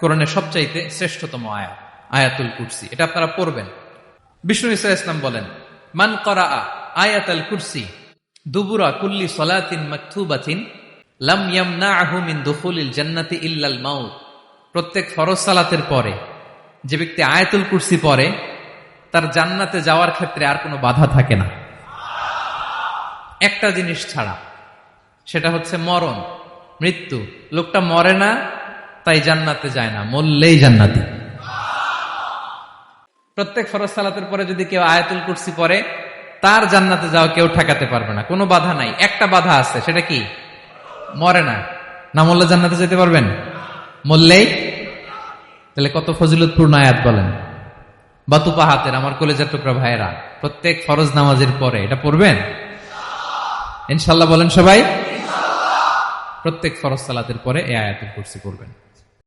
কোরআনের সবচাইতে শ্রেষ্ঠতম আয়াত আয়াতুল কুরসি, এটা আপনারা পড়বেন। বিষ্ণু ইসা ইসলাম বলেন, মান করা আয়াতুল কুরসি দুবুরা কুল্লি সলাতিন মাকতুবাতিন লাম ইয়ামনাহু মিন দুখুলিল জান্নাতি ইল্লাল মাউত। প্রত্যেক ফরজ সালাতের পরে যে ব্যক্তি আয়াতুল কুরসি পড়ে তার জান্নাতে যাওয়ার ক্ষেত্রে আর কোনো বাধা থাকে না, একটা জিনিস ছাড়া, সেটা হচ্ছে মরণ, মৃত্যু। লোকটা মরে না তাই জান্নাতে যায় না, মরলেই জান্নাতি। প্রত্যেক ফরজ সালাতের পরে যদি কেউ আয়াতুল কুরসি পড়ে তার জান্নাতে যাওয়া কেউ ঠেকাতে পারবে না, কোনো বাধা নাই। একটা বাধা আছে, সেটা কি? মরে না। না মরলে জান্নাতে যেতে পারবেন? মরলেই। তাহলে কত ফজিলতপূর্ণ আয়াত বলেন। বাতুপা হাতের আমার কলেজের টুকরা ভাইয়েরা, প্রত্যেক ফরজ নামাজের পরে এটা পড়বেন ইনশাআল্লাহ। বলেন সবাই, প্রত্যেক ফরজ সালাতের পরে এই আয়াতুল কুরসি পড়বেন।